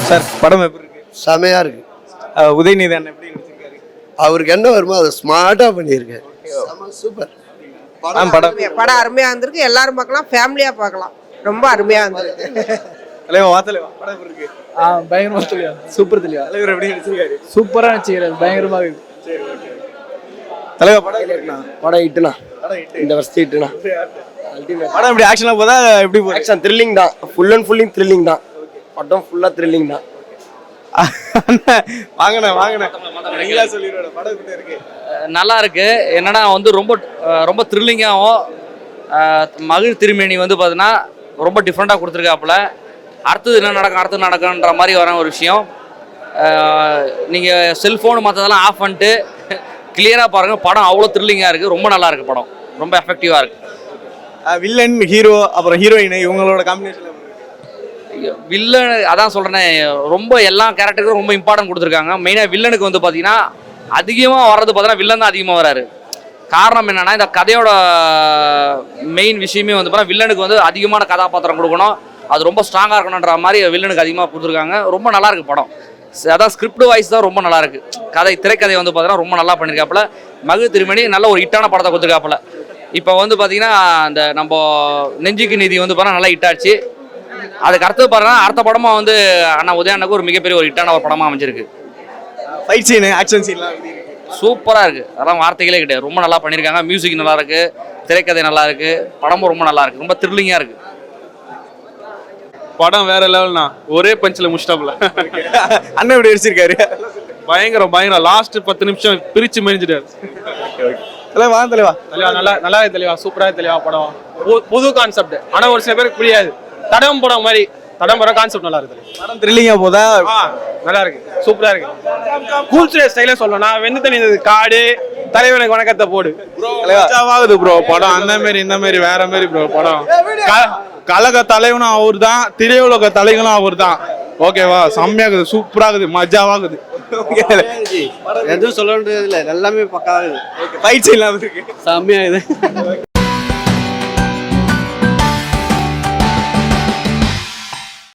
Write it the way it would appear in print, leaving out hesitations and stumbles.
Sir படம் எப்படி இருக்கு? செமையா இருக்கு. உதயநிதி அண்ணன் எப்படி நடிச்சிருக்காரு? அவருக்கு என்ன வருமோ அதை ஸ்மார்ட்டா பண்ணியிருக்காரு. சூப்பர். படம் அருமையா இருந்திருக்கு. எல்லாரும் பார்க்கலாம், ஃபேமிலியா பார்க்கலாம். ரொம்ப அருமையா இருந்திருக்கு. தலைவா வா தலைவா, படம் எப்படி இருக்கு? பயங்கரமா தெளிவா, சூப்பர் தெளிவா. தலைவர் எப்படி நடிச்சிருக்காரு? சூப்பரா நடிச்சிருக்காரு, பயங்கரமா இருக்கு. சரி ஓகே. தலைவா படம் படம் ஹிட்னா, இந்த வருஷம் ஹிட்னா. படம் எப்படி ஆக்ஷனா போதா எப்படி போகுது? ஆக்ஷன் த்ரில்லிங் தான், ஃபுல் அண்ட் ஃபுல்லிங் த்ரில்லிங் தான். படம் ஃபுல்லா த்ரில்லிங் தான். வாங்கண்ணே வாங்கண்ணே, நீங்களா சொல்லிடுவோம். படம் எப்படி இருக்கு? நல்லா இருக்கு. என்னன்னா வந்து ரொம்ப ரொம்ப த்ரில்லிங்காகவும் மகிழ் திருமேனி வந்து பார்த்தீங்கன்னா ரொம்ப டிஃப்ரெண்ட்டாக கொடுத்துருக்காப்புல. அடுத்தது என்ன நடக்கும் அடுத்தது நடக்குன்ற மாதிரி வர ஒரு விஷயம். நீங்கள் செல்ஃபோனு மற்றதெல்லாம் ஆஃப் பண்ணிட்டு கிளியராக பாருங்கள். படம் அவ்வளோ த்ரில்லிங்காக இருக்குது. ரொம்ப நல்லா இருக்குது படம், ரொம்ப எஃபெக்டிவாக இருக்குது. வில்லன் ஹீரோ அப்புறம் ஹீரோயின் இவங்களோட காம்பினேஷன். வில்லன் அதான் சொல்கிறேனே, ரொம்ப எல்லா கேரக்டருக்கும் ரொம்ப இம்பார்ட்டன்ட் கொடுத்துருக்காங்க. மெயினாக வில்லனுக்கு வந்து பார்த்தீங்கன்னா அதிகமாக வர்றது பார்த்தீங்கன்னா வில்லன் தான் அதிகமாக வராரு. காரணம் என்னென்னா இந்த கதையோட மெயின் விஷயமே வந்து பார்த்தீங்கன்னா வில்லனுக்கு வந்து அதிகமான கதாபாத்திரம் கொடுக்கணும், அது ரொம்ப ஸ்ட்ராங்காக இருக்கணுன்ற மாதிரி வில்லனுக்கு அதிகமாக கொடுத்துருக்காங்க. ரொம்ப நல்லா இருக்குது படம். அதான் ஸ்கிரிப்ட் வாய்ஸ் தான் ரொம்ப நல்லா இருக்குது. திரைக்கதை வந்து பார்த்தீங்கன்னா ரொம்ப நல்லா பண்ணியிருக்காப்புல. மகிழ் திருமணி நல்ல ஒரு ஹிட்டான படத்தை கொடுத்துருக்காப்புல. இப்போ வந்து பார்த்தீங்கன்னா அந்த நம்ம நெஞ்சுக்கு நீதி வந்து பார்த்தா நல்லா ஹிட் ஆச்சு. அதுக்கு அடுத்தது பாருங்கன்னா அடுத்த படமாக வந்து அண்ணா உதயனுக்கு ஒரு மிகப்பெரிய ஒரு ஹிட்டான ஒரு படமாக அமைஞ்சிருக்கு. ஃபைட் சீனு ஆக்ஷன் சீன்லாம் சூப்பராக இருக்குது. அதெல்லாம் வார்த்தைகளே கிடையாது. ரொம்ப நல்லா பண்ணியிருக்காங்க. மியூசிக் நல்லா இருக்குது, திரைக்கதை நல்லா இருக்குது, படமும் ரொம்ப நல்லா இருக்குது, ரொம்ப த்ரில்லிங்காக இருக்குது. படம் வேற லெவல்னா, ஒரே பஞ்சில் முடிச்சிட்டாப்ல. அண்ணன் எப்படி அடிச்சிருக்காரு? பயங்கரம் பயங்கரம். லாஸ்ட் 10 நிமிஷம் பிரிச்சு மெரிஞ்சிட்டாரு. தலைவா தலைவா தெளிவா நல்லா தெளிவா, சூப்பரா தெளிவா படம். புது கான்செப்ட். ஆனா ஒரு சில பேருக்கு புரியாது. தடம் படம் மாதிரி தடம் படம் கான்செப்ட் நல்லா இருக்கு. படம் த்ரில்லிங்கா போதா? நல்லா இருக்கு, சூப்பரா இருக்கு. கூல் ஸ்டைலே சொல்லணும். நான் வெந்து தண்ணி காடு தலைவனுக்கு வணக்கத்தை போடு ஆகுது ப்ரோ. படம் அந்த மாதிரி இந்த மாதிரி வேற மாதிரி ப்ரோ. படம் கழக தலைவனும் அவர் தான், திரையுலக தலைவனும் அவர் தான். ஓகேவா? செம்மையாகுது, சூப்பராகுது, மஜாவாகுது. எதுவும் சொல்ல வேண்டியது இல்லை, எல்லாமே பக்காவாகுது. ஃபைட் சீன்லாம் இருக்கு, செம்மையாகுது.